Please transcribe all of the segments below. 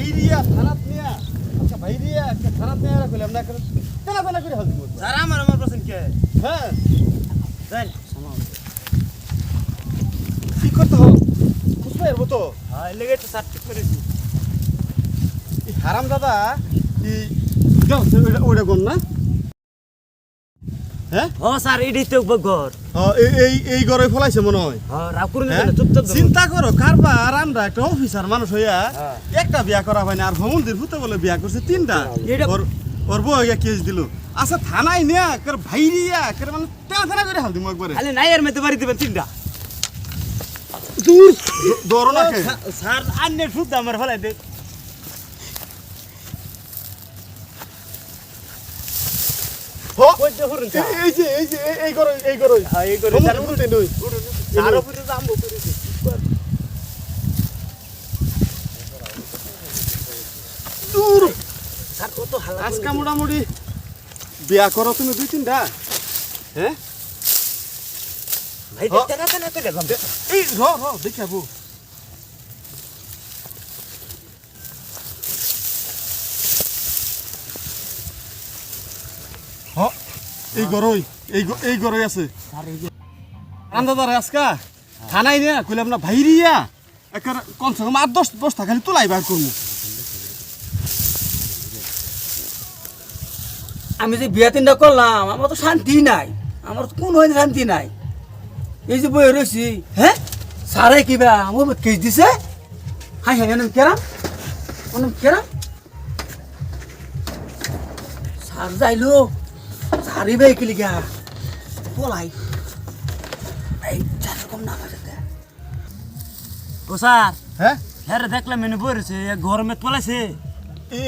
ভাইরিয়া থানাত নিয়া আচ্ছা ভাইরিয়া থানাত নিয়া রাখলাম না কেনা কেনা করে হালদি স্যার আমার পছন্দ কে হ্যাঁ দেন কি করতে হবে বুঝতে পারবো তো হ্যাঁ লেগে তো স্যার ঠিক করেছি এই হারাম দাদা কি যাও ওইটা কোন না হ্যাঁ ও স্যার এডি তো ঘর এই ঘরে ফলাইছে মনে হয় হ্যাঁ রাগ করুন না চুপচাপ চিন্তা করো কারবার আমরা একটা অফিসার মানুষ হইয়া একটা বিয়া করা হয় না আর ভ্রমণদের ভূতে বলে বিয়া করছে তিনটা ওর বউ কেস দিল আচ্ছা থানায় নিয়া কর ভাইরিয়া কর মানে টানা করে হাল দিমু একবারে খালি নাইয়ের মধ্যে বাড়ি দিবেন তিনটা দূর দৌড়ো না কে স্যার আন্নের শুদ্ধ আমার ফলাই দে এই করো হ্যাঁ এই করে স্যার উঠে নই স্যার উপরে জামবো করেছে দূর স্যার কত হালা আজকে মোটামুটি বিয়া করো তুমি দুই তিনটা হ্যাঁ ভাই দেখতে না তো দেখলাম এই র দেখাবো এই গরই আছে আন্দাদার আজকা থানায় নিয়ে কইলাম না ভাইরিয়া একার কমসে কম 8-10 বস্তা খালি তোলাই বার করবো আমি যে বিয়া তিনটা করলাম আমার তো শান্তি নাই আমার তো কোন হয়নি শান্তি নাই এই যে বই রয়েছি হ্যাঁ সারে কিবা আমার কেস দিছে হাই হাই কেরাম সার যাইলো সারি ভাই কি লিগা বলাই এই চারকম না বাজে ও স্যার হ্যাঁ হ্যাঁ দেখলাম মেনে বইরেছে গরমে তোলাইছে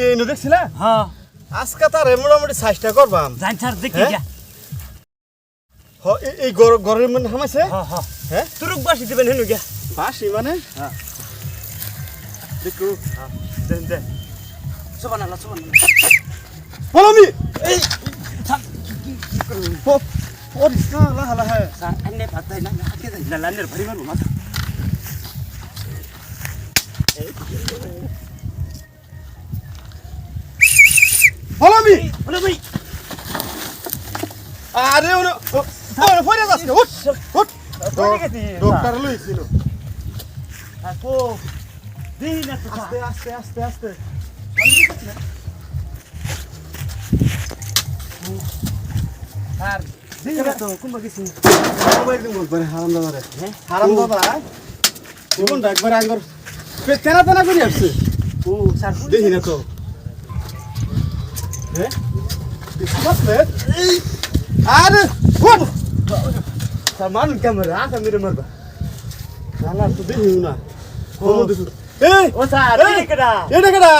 এই নো দেখছিলা হ্যাঁ আজকে তার মোটামুটি চেষ্টা করবাম জান স্যার দেখি গা এই গরমের মধ্যে হামাইছে হ্যাঁ তুরুক বাসি দিবেন হেনু গা বাসি মানে হ্যাঁ দেখো দেন সুবহানাল্লাহ বলমি এই পরিস না লাহা স্যার আন্নে পাতাই না আজকে যাই না লান্নের ভারী মারু মাথা বলমি ভাই আরে ওরে ফইরা যাচ্ছে উঠ ডক্টর লইছিল আকো দিন না তো আস্তে স্যার দিন না তো কোন গেছি মোবাইল দিন বলবে হারাম দাদা রে হারাম দাদা জীবন একবার আঙ্গর তেনা করে আসছে ও স্যার দেখি না তো হ্যাঁ আরে স্যার মানুষ ক্যামেরা আটা মেরে মারবা না তো দেখি না এই ও স্যার এটা কেডা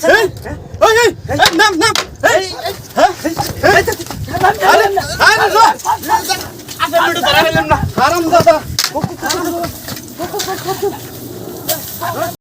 স্যার নাম এই হারাম দাদা